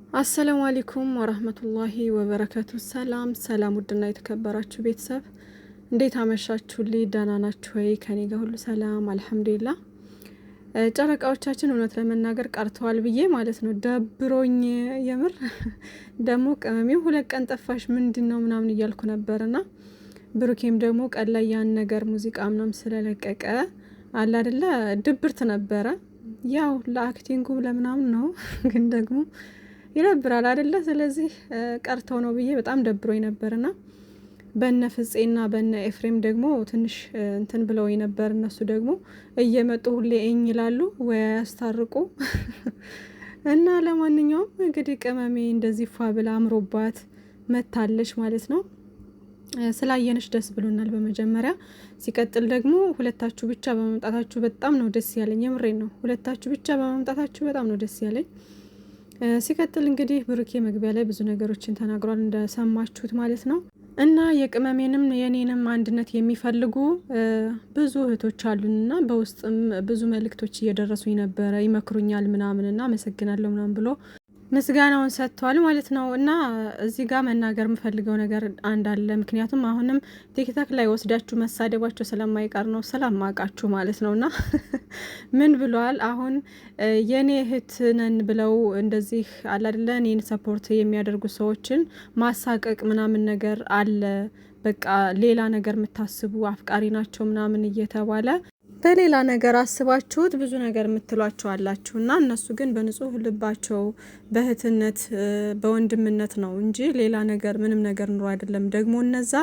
አሰላሙ አለይኩም ወራህመቱላሂ ወበረከቱ። ሰላም ውድና የተከበራችሁ ቤተሰብ እንዴት አመሻችሁልኝ? ደህና ናችሁ ወይ? ከኔ ጋር ሁሉ ሰላም አልሐምዱሊላህ። ጨረቃዎቻችን እውነት ለመናገር ቀርተዋል ብዬ ማለት ነው ደብሮኝ የምር ደግሞ ቅመሜው 2 ቀን ጠፋሽ ምንድነው ምናምን እያልኩ ነበርና ብሩኬም ደግሞ ቀን ላይ ያን ነገር ሙዚቃ ምናምን ስለለቀቀ አለ አይደለ ድብርት ነበረ። ያው ለአክቲንጉ ለምናምን ነው ግን ደግሞ ይረብራል አይደለ? ስለዚህ ቀርተው ነው ብዬ በጣም ደብሮኝ ነበርና በነ ፍጼና በነ ኤፍሬም ደግሞ ትንሽ እንትን ብለው ነበር። እነሱ ደግሞ እየመጡ ሁሌ እኝ ይላሉ ወይ ያስታርቁ እና ለማንኛውም እንግዲህ ቅመሜ እንደዚህ ፏ ብላ አምሮባት መታለች ማለት ነው። ስላየነሽ ደስ ብሎናል በመጀመሪያ። ሲቀጥል ደግሞ ሁለታችሁ ብቻ በመምጣታችሁ በጣም ነው ደስ ያለኝ። የምሬን ነው። ሁለታችሁ ብቻ በመምጣታችሁ በጣም ነው ደስ ያለኝ። ሲቀጥል እንግዲህ ብሩኬ መግቢያ ላይ ብዙ ነገሮችን ተናግሯል እንደሰማችሁት ማለት ነው። እና የቅመሜንም የኔንም አንድነት የሚፈልጉ ብዙ እህቶች አሉንና በውስጥም ብዙ መልእክቶች እየደረሱኝ ነበረ። ይመክሩኛል ምናምንና አመሰግናለሁ ምናምን ብሎ ምስጋናውን ሰጥቷል ማለት ነው። እና እዚህ ጋር መናገር የምፈልገው ነገር አንድ አለ። ምክንያቱም አሁንም ቲክታክ ላይ ወስዳችሁ መሳደባቸው ስለማይቀር ነው ስለማቃችሁ ማለት ነውና ምን ብሏል? አሁን የኔ እህት ነን ብለው እንደዚህ አለ አይደለ እኔን ሰፖርት የሚያደርጉ ሰዎችን ማሳቀቅ ምናምን ነገር አለ። በቃ ሌላ ነገር የምታስቡ አፍቃሪ ናቸው ምናምን እየተባለ በሌላ ነገር አስባችሁት ብዙ ነገር የምትሏቸው አላችሁና እነሱ ግን በንጹህ ልባቸው በእህትነት በወንድምነት ነው እንጂ ሌላ ነገር ምንም ነገር ኑሮ አይደለም። ደግሞ እነዛ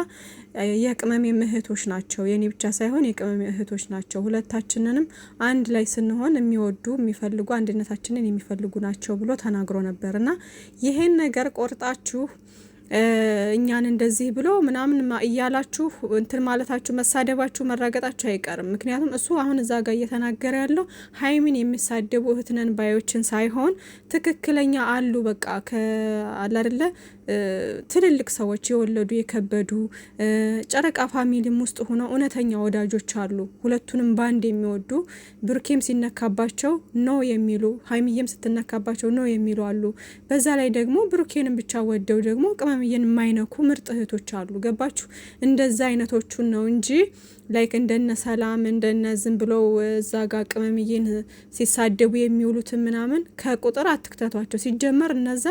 የቅመሜ እህቶች ናቸው፣ የኔ ብቻ ሳይሆን የቅመሜ እህቶች ናቸው። ሁለታችንንም አንድ ላይ ስንሆን የሚወዱ የሚፈልጉ አንድነታችንን የሚፈልጉ ናቸው ብሎ ተናግሮ ነበርና ይሄን ነገር ቆርጣችሁ እኛን እንደዚህ ብሎ ምናምን እያላችሁ እንትን ማለታችሁ መሳደባችሁ መራገጣችሁ አይቀርም። ምክንያቱም እሱ አሁን እዛ ጋር እየተናገረ ያለው ሀይሚን የሚሳደቡ እህትነን ባዮችን ሳይሆን ትክክለኛ አሉ በቃ አለ አይደለ ትልልቅ ሰዎች የወለዱ የከበዱ ጨረቃ ፋሚሊም ውስጥ ሆነው እውነተኛ ወዳጆች አሉ። ሁለቱንም ባንድ የሚወዱ ብሩኬም ሲነካባቸው ኖ የሚሉ ሀይሚዬም ስትነካባቸው ኖ የሚሉ አሉ። በዛ ላይ ደግሞ ብሩኬንም ብቻ ወደው ደግሞ ቅመምዬን የማይነኩ ምርጥ እህቶች አሉ። ገባችሁ? እንደዛ አይነቶቹን ነው እንጂ ላይክ እንደነ ሰላም እንደነ ዝም ብለው እዛ ጋር ቅመምዬን ሲሳደቡ የሚውሉትን ምናምን ከቁጥር አትክተቷቸው። ሲጀመር እነዛ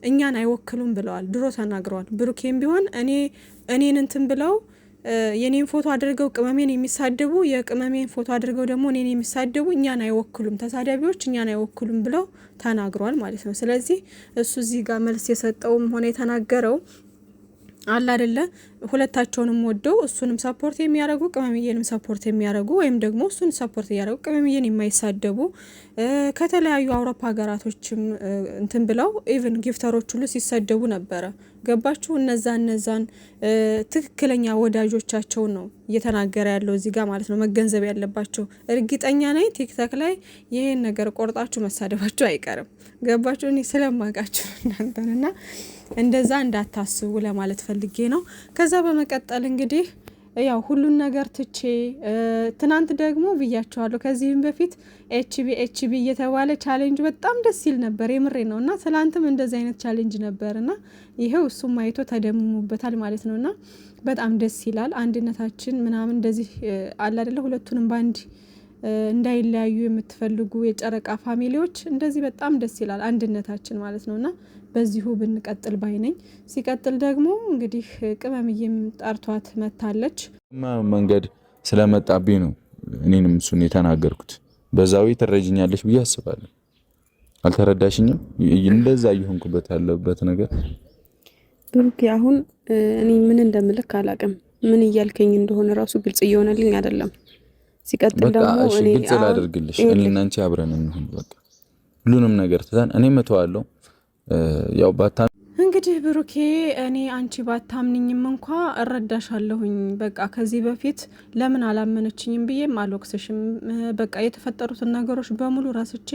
እኛን አይወክሉም ብለዋል፣ ድሮ ተናግረዋል። ብሩኬም ቢሆን እኔን እንትን ብለው የኔን ፎቶ አድርገው ቅመሜን የሚሳደቡ የቅመሜን ፎቶ አድርገው ደግሞ እኔን የሚሳደቡ እኛን አይወክሉም፣ ተሳዳቢዎች እኛን አይወክሉም ብለው ተናግረዋል ማለት ነው። ስለዚህ እሱ እዚህ ጋር መልስ የሰጠውም ሆነ የተናገረው አለ አይደለ ሁለታቸውንም ወደው እሱንም ሰፖርት የሚያደርጉ ቅመምዬንም ሰፖርት የሚያደርጉ ወይም ደግሞ እሱን ሰፖርት ያደርጉ ቅመምዬን የማይሳደቡ ከተለያዩ አውሮፓ ሀገራቶችም እንትን ብለው ኢቭን ጊፍተሮች ሁሉ ሲሰደቡ ነበረ። ገባችሁ? እነዛን ትክክለኛ ወዳጆቻቸውን ነው እየተናገረ ያለው እዚህ ጋር ማለት ነው። መገንዘብ ያለባቸው እርግጠኛ ነኝ ቲክታክ ላይ ይሄን ነገር ቆርጣችሁ መሳደባችሁ አይቀርም። ገባችሁ? እኔ ስለማውቃችሁ እናንተንና እንደዛ እንዳታስቡ ለማለት ፈልጌ ነው። ከዛ በመቀጠል እንግዲህ ያው ሁሉን ነገር ትቼ ትናንት ደግሞ ብያቸዋለሁ። ከዚህም በፊት ኤችቢ እየተባለ ቻሌንጅ በጣም ደስ ይል ነበር። የምሬ ነው። እና ትናንትም እንደዚህ አይነት ቻሌንጅ ነበርና ይሄው እሱም አይቶ ተደምሞበታል ማለት ነውና በጣም ደስ ይላል። አንድነታችን ምናምን እንደዚህ አለ አይደለ ሁለቱንም ባንድ እንዳይለያዩ የምትፈልጉ የጨረቃ ፋሚሊዎች እንደዚህ በጣም ደስ ይላል አንድነታችን ማለት ነውና በዚሁ ብንቀጥል ባይ ነኝ። ሲቀጥል ደግሞ እንግዲህ ቅመምዬም ጠርቷት መታለች። መንገድ ስለመጣብኝ ነው እኔንም እሱን የተናገርኩት። በዛው ትረጅኛለሽ ብዬ አስባለሁ። አልተረዳሽኝም? እንደዛ እየሆንኩበት ያለበት ነገር ብሩክ፣ አሁን እኔ ምን እንደምልክ አላውቅም። ምን እያልከኝ እንደሆነ ራሱ ግልጽ እየሆነልኝ አይደለም። ሲቀጥል ደግሞ እኔ ግልጽ ላድርግልሽ፣ እኔ እና አንቺ አብረን እንሁን። በቃ ሁሉንም ነገር ትተን እኔ መተዋለሁ። ያው ባታ እንግዲህ ብሩኬ እኔ አንቺ ባታምንኝም እንኳ እረዳሻለሁኝ። በቃ ከዚህ በፊት ለምን አላመነችኝም ብዬም አልወቅስሽም። በቃ የተፈጠሩትን ነገሮች በሙሉ ራስቼ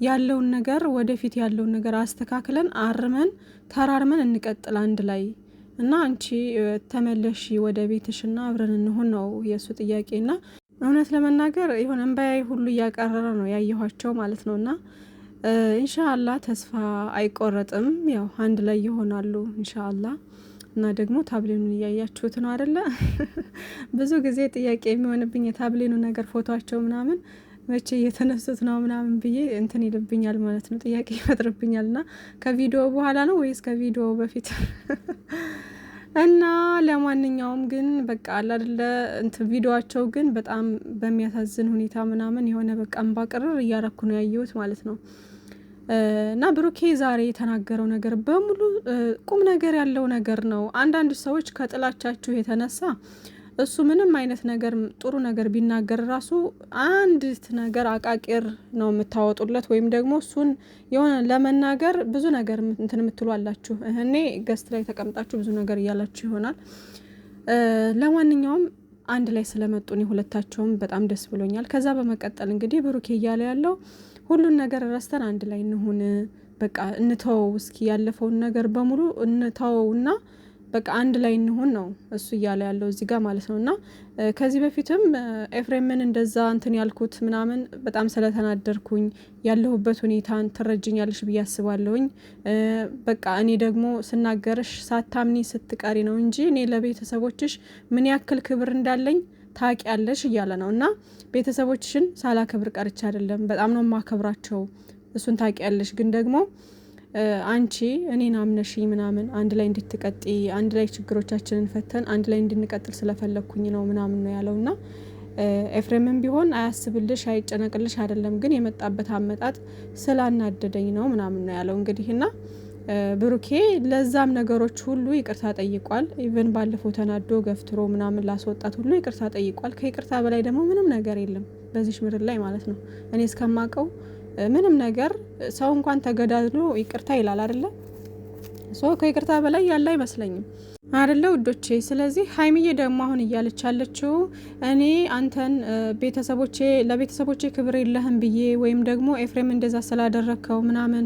ያለውን ነገር ወደፊት ያለውን ነገር አስተካክለን አርመን ተራርመን እንቀጥል አንድ ላይ እና አንቺ ተመለሺ ወደ ቤትሽና አብረን እንሆን ነው የሱ ጥያቄና እውነት ለመናገር የሆነ እንባዬ ሁሉ እያቀረረ ነው ያየኋቸው ማለት ነውና ኢንሻአላህ ተስፋ አይቆረጥም። ያው አንድ ላይ ይሆናሉ ኢንሻአላህ። እና ደግሞ ታብሌኑን እያያችሁት ነው አይደለ? ብዙ ጊዜ ጥያቄ የሚሆንብኝ የታብሌኑ ነገር ፎቶአቸው ምናምን መቼ እየተነሱት ነው ምናምን ብዬ እንትን ይልብኛል ማለት ነው፣ ጥያቄ ይፈጥርብኛል። እና ከቪዲዮ በኋላ ነው ወይስ ከቪዲዮ በፊት? እና ለማንኛውም ግን በቃ አለ አይደለ እንትን ቪዲዮአቸው ግን በጣም በሚያሳዝን ሁኔታ ምናምን የሆነ በቃ እንባቅርር እያረኩ ነው ያየሁት ማለት ነው። እና ብሩኬ ዛሬ የተናገረው ነገር በሙሉ ቁም ነገር ያለው ነገር ነው። አንዳንድ ሰዎች ከጥላቻችሁ የተነሳ እሱ ምንም አይነት ነገር ጥሩ ነገር ቢናገር ራሱ አንዲት ነገር አቃቂር ነው የምታወጡለት፣ ወይም ደግሞ እሱን የሆነ ለመናገር ብዙ ነገር እንትን የምትሉ አላችሁ። እኔ ገስት ላይ ተቀምጣችሁ ብዙ ነገር እያላችሁ ይሆናል። ለማንኛውም አንድ ላይ ስለመጡ እኔ ሁለታቸውም በጣም ደስ ብሎኛል። ከዛ በመቀጠል እንግዲህ ብሩኬ እያለ ያለው ሁሉን ነገር ረስተን አንድ ላይ እንሁን፣ በቃ እንተው፣ እስኪ ያለፈውን ነገር በሙሉ እንተውና በቃ አንድ ላይ እንሁን ነው እሱ እያለ ያለው እዚህ ጋር ማለት ነው። እና ከዚህ በፊትም ኤፍሬምን እንደዛ እንትን ያልኩት ምናምን በጣም ስለተናደርኩኝ ያለሁበት ሁኔታን ትረጅኛለሽ ብዬ አስባለሁኝ። በቃ እኔ ደግሞ ስናገርሽ ሳታምኒ ስትቀሪ ነው እንጂ እኔ ለቤተሰቦችሽ ምን ያክል ክብር እንዳለኝ ታውቂያለሽ እያለ ነው። እና ቤተሰቦችሽን ሳላከብር ቀርቻ አይደለም፣ በጣም ነው ማከብራቸው፣ እሱን ታውቂያለሽ። ግን ደግሞ አንቺ እኔን አምነሽኝ ምናምን አንድ ላይ እንድትቀጢ አንድ ላይ ችግሮቻችንን ፈተን አንድ ላይ እንድንቀጥል ስለፈለግኩኝ ነው ምናምን ነው ያለው። እና ኤፍሬምም ቢሆን አያስብልሽ አይጨነቅልሽ አይደለም፣ ግን የመጣበት አመጣጥ ስላናደደኝ ነው ምናምን ነው ያለው እንግዲህ። እና ብሩኬ ለዛም ነገሮች ሁሉ ይቅርታ ጠይቋል። ኢቨን ባለፈው ተናዶ ገፍትሮ ምናምን ላስወጣት ሁሉ ይቅርታ ጠይቋል። ከይቅርታ በላይ ደግሞ ምንም ነገር የለም በዚህ ምድር ላይ ማለት ነው። እኔ እስከማቀው ምንም ነገር ሰው እንኳን ተገዳድሎ ይቅርታ ይላል አይደለ? ከይቅርታ በላይ ያለ አይመስለኝም አይደለ ውዶቼ? ስለዚህ ሀይሚዬ ደግሞ አሁን እያለች ያለችው እኔ አንተን ለቤተሰቦቼ ክብር የለህም ብዬ ወይም ደግሞ ኤፍሬም እንደዛ ስላደረግከው ምናምን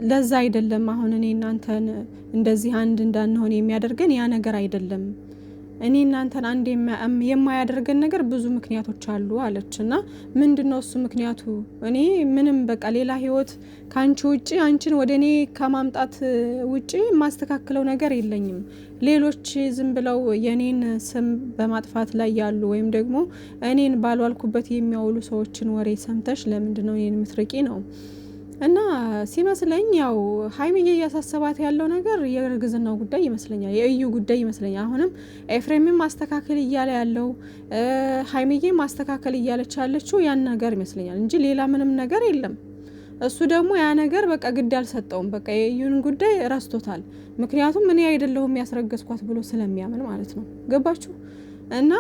ለዛ አይደለም። አሁን እኔ እናንተን እንደዚህ አንድ እንዳንሆን የሚያደርገን ያ ነገር አይደለም። እኔ እናንተን አንድ የማያደርገን ነገር ብዙ ምክንያቶች አሉ አለች። እና ምንድነው እሱ ምክንያቱ? እኔ ምንም በቃ ሌላ ህይወት ካንቺ ውጪ አንቺን ወደ እኔ ከማምጣት ውጪ የማስተካክለው ነገር የለኝም። ሌሎች ዝም ብለው የኔን ስም በማጥፋት ላይ ያሉ ወይም ደግሞ እኔን ባልዋልኩበት የሚያውሉ ሰዎችን ወሬ ሰምተሽ ለምንድነው እኔን ምትርቂ ነው። እና ሲመስለኝ ያው ሀይሚዬ እያሳሰባት ያለው ነገር የእርግዝናው ጉዳይ ይመስለኛል፣ የእዩ ጉዳይ ይመስለኛል። አሁንም ኤፍሬምን ማስተካከል እያለ ያለው ሀይሚዬ ማስተካከል እያለች ያለችው ያን ነገር ይመስለኛል እንጂ ሌላ ምንም ነገር የለም። እሱ ደግሞ ያ ነገር በቃ ግድ አልሰጠውም። በቃ የእዩን ጉዳይ ረስቶታል። ምክንያቱም እኔ አይደለሁም ያስረገዝኳት ብሎ ስለሚያምን ማለት ነው። ገባችሁ? እና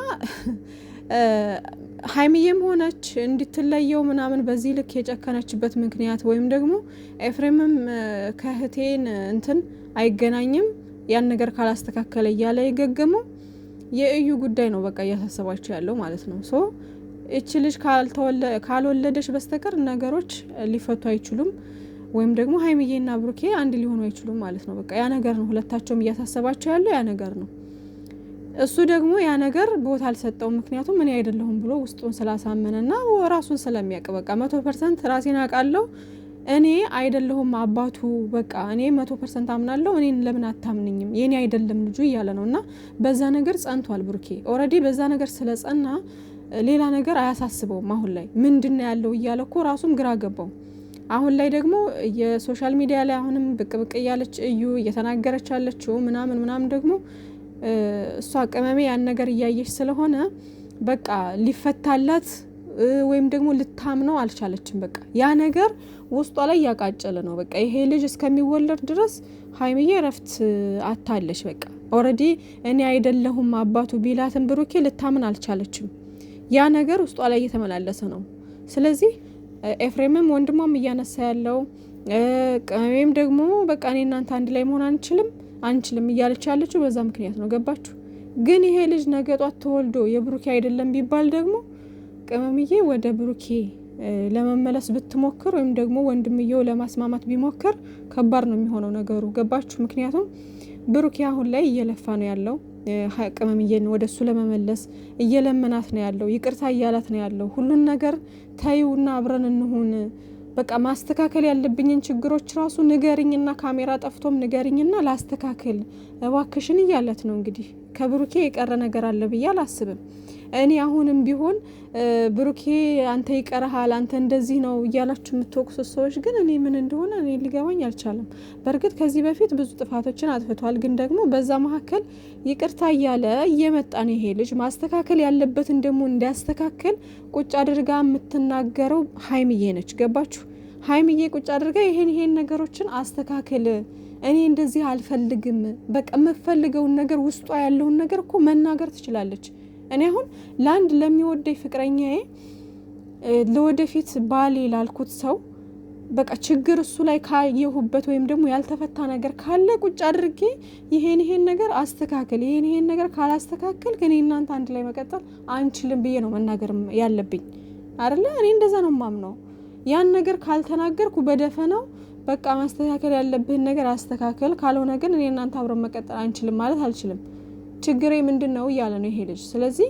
ሀይሚዬም ሆነች እንድትለየው ምናምን በዚህ ልክ የጨከነችበት ምክንያት ወይም ደግሞ ኤፍሬምም ከእህቴን እንትን አይገናኝም ያን ነገር ካላስተካከለ እያለ የገገመው የእዩ ጉዳይ ነው በቃ እያሳሰባቸው ያለው ማለት ነው። እቺ ልጅ ካልወለደች በስተቀር ነገሮች ሊፈቱ አይችሉም፣ ወይም ደግሞ ሀይሚዬና ብሩኬ አንድ ሊሆኑ አይችሉም ማለት ነው። በቃ ያ ነገር ነው ሁለታቸውም እያሳሰባቸው ያለው ያ ነገር ነው። እሱ ደግሞ ያ ነገር ቦታ አልሰጠውም። ምክንያቱም እኔ አይደለሁም ብሎ ውስጡን ስላሳመነና ራሱን ስለሚያውቅ በቃ 100% ራሴን አውቃለሁ እኔ አይደለሁም አባቱ፣ በቃ እኔ 100% አምናለሁ፣ እኔን ለምን አታምንኝም? የኔ አይደለም ልጁ እያለ ነው። እና በዛ ነገር ጸንቷል ብሩኬ። ኦልሬዲ በዛ ነገር ስለጸና ሌላ ነገር አያሳስበውም። አሁን ላይ ምንድነው ያለው እያለ እኮ ራሱም ግራ ገባው። አሁን ላይ ደግሞ የሶሻል ሚዲያ ላይ አሁንም ብቅ ብቅ እያለች እዩ እየተናገረች ያለችው ምናምን ደግሞ እሷ ቅመሜ ያን ነገር እያየች ስለሆነ በቃ ሊፈታላት ወይም ደግሞ ልታምነው አልቻለችም። በቃ ያ ነገር ውስጧ ላይ ያቃጨለ ነው። በቃ ይሄ ልጅ እስከሚወለድ ድረስ ሀይሚዬ ረፍት አታለች። በቃ ኦልሬዲ እኔ አይደለሁም አባቱ ቢላትን ብሩኬ ልታምን አልቻለችም። ያ ነገር ውስጧ ላይ እየተመላለሰ ነው። ስለዚህ ኤፍሬምም ወንድሟም እያነሳ ያለው ቅመሜም ደግሞ በቃ እኔ እናንተ አንድ ላይ መሆን አንችልም እያለች ያለችው በዛ ምክንያት ነው። ገባችሁ? ግን ይሄ ልጅ ነገ ጧት ተወልዶ የብሩኬ አይደለም ቢባል ደግሞ ቅመምዬ ወደ ብሩኬ ለመመለስ ብትሞክር ወይም ደግሞ ወንድምየው ለማስማማት ቢሞክር ከባድ ነው የሚሆነው ነገሩ። ገባችሁ? ምክንያቱም ብሩኬ አሁን ላይ እየለፋ ነው ያለው ቅመምዬን ወደሱ ለመመለስ እየለመናት ነው ያለው፣ ይቅርታ እያላት ነው ያለው። ሁሉን ነገር ታዩና አብረን እንሁን በቃ ማስተካከል ያለብኝን ችግሮች ራሱ ንገሪኝና ካሜራ ጠፍቶም ንገሪኝና ላስተካክል እባክሽን እያለት ነው። እንግዲህ ከብሩኬ የቀረ ነገር አለ ብዬ አላስብም። እኔ አሁንም ቢሆን ብሩኬ አንተ ይቀርሃል አንተ እንደዚህ ነው እያላችሁ የምትወቅሱ ሰዎች ግን እኔ ምን እንደሆነ እኔ ሊገባኝ አልቻለም። በእርግጥ ከዚህ በፊት ብዙ ጥፋቶችን አጥፍቷል። ግን ደግሞ በዛ መካከል ይቅርታ እያለ እየመጣ ነው። ይሄ ልጅ ማስተካከል ያለበትን ደግሞ እንዲያስተካክል ቁጭ አድርጋ የምትናገረው ሀይሚዬ ነች። ገባችሁ? ሀይሚዬ ቁጭ አድርጋ ይሄን ነገሮችን አስተካክል፣ እኔ እንደዚህ አልፈልግም፣ በቃ የምፈልገውን ነገር ውስጧ ያለውን ነገር እኮ መናገር ትችላለች። እኔ አሁን ለአንድ ለሚወደኝ ፍቅረኛዬ ለወደፊት ባሌ ላልኩት ሰው በቃ ችግር እሱ ላይ ካየሁበት ወይም ደግሞ ያልተፈታ ነገር ካለ ቁጭ አድርጌ ይሄን ነገር አስተካክል፣ ይሄን ነገር ካላስተካከል ከኔ እናንተ አንድ ላይ መቀጠል አንችልም ብዬ ነው መናገር ያለብኝ አይደለ? እኔ እንደዛ ነው ማምነው። ያን ነገር ካልተናገርኩ በደፈናው በቃ ማስተካከል ያለብህን ነገር አስተካከል፣ ካልሆነ ግን እኔ እናንተ አብረን መቀጠል አንችልም ማለት አልችልም። ችግሬ ምንድነው እያለ ነው ይሄ ልጅ። ስለዚህ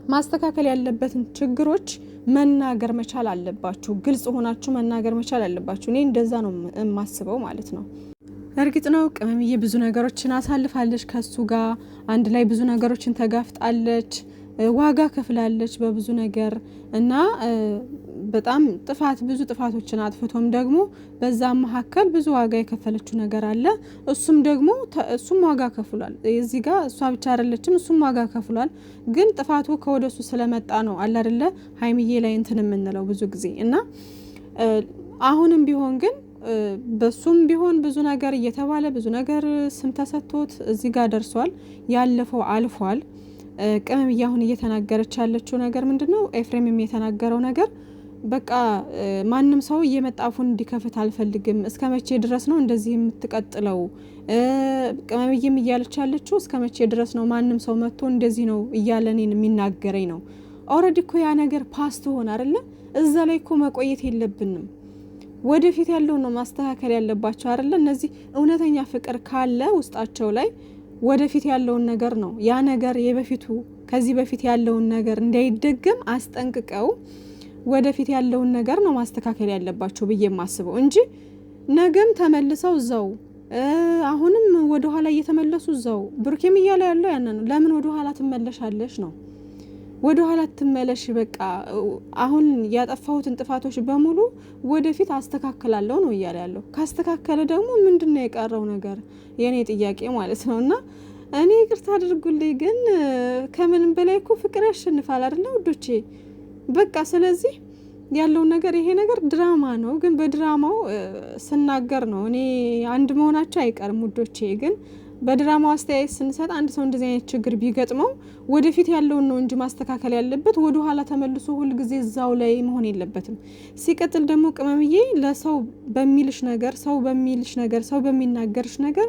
ማስተካከል ያለበትን ችግሮች መናገር መቻል አለባችሁ። ግልጽ ሆናችሁ መናገር መቻል አለባችሁ። እኔ እንደዛ ነው የማስበው ማለት ነው። እርግጥ ነው ቅመምዬ ብዙ ነገሮችን አሳልፋለች ከሱ ጋር አንድ ላይ ብዙ ነገሮችን ተጋፍጣለች፣ ዋጋ ከፍላለች በብዙ ነገር እና በጣም ብዙ ጥፋቶችን አጥፍቶም ደግሞ በዛ መካከል ብዙ ዋጋ የከፈለችው ነገር አለ። እሱም ዋጋ ከፍሏል። እዚህ ጋር እሷ ብቻ አይደለችም፣ እሱም ዋጋ ከፍሏል። ግን ጥፋቱ ከወደሱ ስለመጣ ነው አለ አይደለ ሀይሚዬ ላይ እንትን የምንለው ብዙ ጊዜ እና አሁንም ቢሆን ግን በሱም ቢሆን ብዙ ነገር እየተባለ ብዙ ነገር ስም ተሰጥቶት እዚህ ጋር ደርሷል። ያለፈው አልፏል። ቅመምዬ አሁን እየተናገረች ያለችው ነገር ምንድነው? ኤፍሬምም የተናገረው ነገር በቃ ማንም ሰው እየመጣፉን እንዲከፍት አልፈልግም። እስከ መቼ ድረስ ነው እንደዚህ የምትቀጥለው? ቅመምዬም እያለች ያለችው እስከ መቼ ድረስ ነው ማንም ሰው መጥቶ እንደዚህ ነው እያለ እኔን የሚናገረኝ ነው። ኦልሬዲ እኮ ያ ነገር ፓስት ሆነ አይደለ? እዛ ላይ እኮ መቆየት የለብንም። ወደፊት ያለው ነው ማስተካከል ያለባቸው አይደለ? እነዚህ እውነተኛ ፍቅር ካለ ውስጣቸው ላይ ወደፊት ያለውን ነገር ነው ያ ነገር የበፊቱ ከዚህ በፊት ያለውን ነገር እንዳይደገም አስጠንቅቀው ወደፊት ያለውን ነገር ነው ማስተካከል ያለባቸው ብዬ የማስበው እንጂ ነገም ተመልሰው እዛው አሁንም ወደ ኋላ እየተመለሱ እዛው ብሩኬም እያለ ያለው ያን ነው። ለምን ወደ ኋላ ትመለሻለሽ ነው? ወደ ኋላ ትመለሽ። በቃ አሁን ያጠፋሁትን ጥፋቶች በሙሉ ወደፊት አስተካክላለሁ ነው እያለ ያለው። ካስተካከለ ደግሞ ምንድነው የቀረው ነገር? የኔ ጥያቄ ማለት ነውና እኔ ይቅርታ አድርጉልኝ፣ ግን ከምንም በላይ እኮ ፍቅር ያሸንፋል አይደል ውዶቼ? በቃ ስለዚህ ያለው ነገር ይሄ ነገር ድራማ ነው። ግን በድራማው ስናገር ነው እኔ አንድ መሆናቸው አይቀርም ውዶቼ። ግን በድራማው አስተያየት ስንሰጥ አንድ ሰው እንደዚህ አይነት ችግር ቢገጥመው ወደፊት ያለውን ነው እንጂ ማስተካከል ያለበት ወደ ኋላ ተመልሶ ሁል ጊዜ እዛው ላይ መሆን የለበትም። ሲቀጥል ደግሞ ቅመምዬ ለሰው በሚልሽ ነገር ሰው በሚናገርሽ ነገር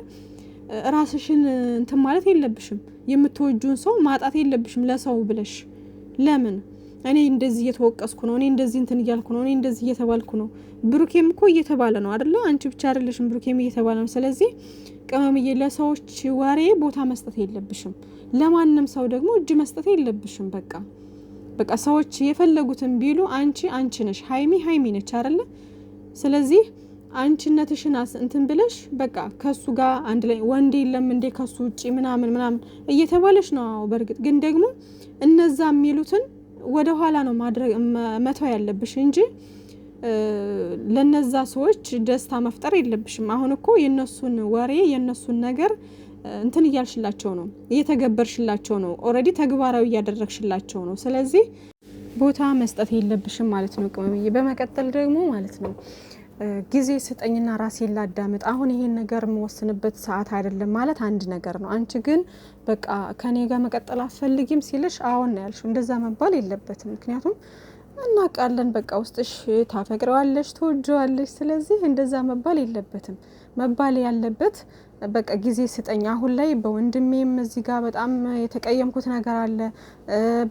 ራስሽን እንትን ማለት የለብሽም። የምትወጁን ሰው ማጣት የለብሽም ለሰው ብለሽ። ለምን እኔ እንደዚህ እየተወቀስኩ ነው፣ እኔ እንደዚህ እንትን እያልኩ ነው፣ እኔ እንደዚህ እየተባልኩ ነው። ብሩኬም እኮ እየተባለ ነው አይደለ? አንቺ ብቻ አይደለሽም፣ ብሩኬም እየተባለ ነው። ስለዚህ ቅመምዬ ለሰዎች ወሬ ቦታ መስጠት የለብሽም። ለማንም ሰው ደግሞ እጅ መስጠት የለብሽም። በቃ ሰዎች የፈለጉትን ቢሉ አንቺ ነሽ፣ ሀይሚ ነች አይደለ? ስለዚህ አንቺነትሽን እንትን ብለሽ በቃ ከሱ ጋር አንድ ላይ ወንድ የለም እንዴ ከሱ ውጪ ምናምን እየተባለሽ ነው። በእርግጥ ግን ደግሞ እነዛ የሚሉትን ወደ ኋላ ነው መተው ያለብሽ እንጂ ለነዛ ሰዎች ደስታ መፍጠር የለብሽም። አሁን እኮ የነሱን ወሬ የነሱን ነገር እንትን እያልሽላቸው ነው፣ እየተገበርሽላቸው ነው፣ ኦልሬዲ ተግባራዊ እያደረግሽላቸው ነው። ስለዚህ ቦታ መስጠት የለብሽም ማለት ነው ቅመምዬ። በመቀጠል ደግሞ ማለት ነው ጊዜ ስጠኝና ራሴን ላዳምጥ። አሁን ይሄን ነገር የምወስንበት ሰዓት አይደለም ማለት አንድ ነገር ነው። አንቺ ግን በቃ ከኔ ጋር መቀጠል አትፈልጊም ሲልሽ አዎን ነው ያልሽው። እንደዛ መባል የለበትም። ምክንያቱም እናውቃለን በቃ ውስጥሽ ታፈቅረዋለሽ፣ ትወጂዋለሽ። ስለዚህ እንደዛ መባል የለበትም። መባል ያለበት በቃ ጊዜ ስጠኝ። አሁን ላይ በወንድሜም እዚህ ጋር በጣም የተቀየምኩት ነገር አለ።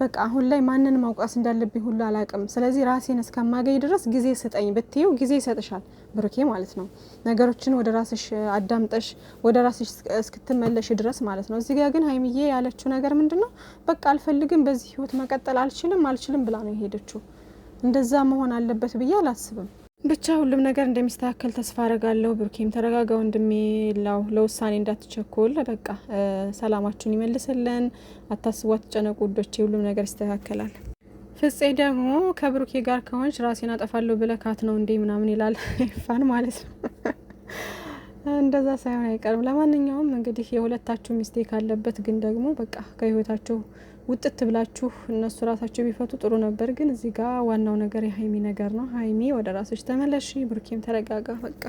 በቃ አሁን ላይ ማንን ማውቃስ እንዳለብኝ ሁሉ አላቅም። ስለዚህ ራሴን እስከማገኝ ድረስ ጊዜ ስጠኝ ብትይው ጊዜ ይሰጥሻል ብሩኬ ማለት ነው። ነገሮችን ወደ ራስሽ አዳምጠሽ ወደ ራስሽ እስክትመለሽ ድረስ ማለት ነው። እዚህ ጋር ግን ሀይሚዬ ያለችው ነገር ምንድነው? በቃ አልፈልግም፣ በዚህ ህይወት መቀጠል አልችልም ብላ ነው የሄደችው። እንደዛ መሆን አለበት ብዬ አላስብም። ብቻ ሁሉም ነገር እንደሚስተካከል ተስፋ አረጋለሁ። ብሩኬም ተረጋጋ ወንድሜ፣ ለውሳኔ እንዳትቸኮል። በቃ ሰላማችሁን ይመልስልን። አታስቡ፣ አትጨነቁ ውዶቼ፣ ሁሉም ነገር ይስተካከላል። ፍፄ ደግሞ ከብሩኬ ጋር ከሆንሽ ራሴን አጠፋለሁ ብለካት ነው እንዴ ምናምን ይላል ይፋን ማለት ነው። እንደዛ ሳይሆን አይቀርም። ለማንኛውም እንግዲህ የሁለታችሁ ሚስቴክ አለበት፣ ግን ደግሞ በቃ ከህይወታቸው ውጥት ብላችሁ እነሱ ራሳቸው ቢፈቱ ጥሩ ነበር። ግን እዚህ ጋር ዋናው ነገር የሀይሚ ነገር ነው። ሀይሚ ወደ ራስሽ ተመለሺ፣ ብሩኬም ተረጋጋ በቃ።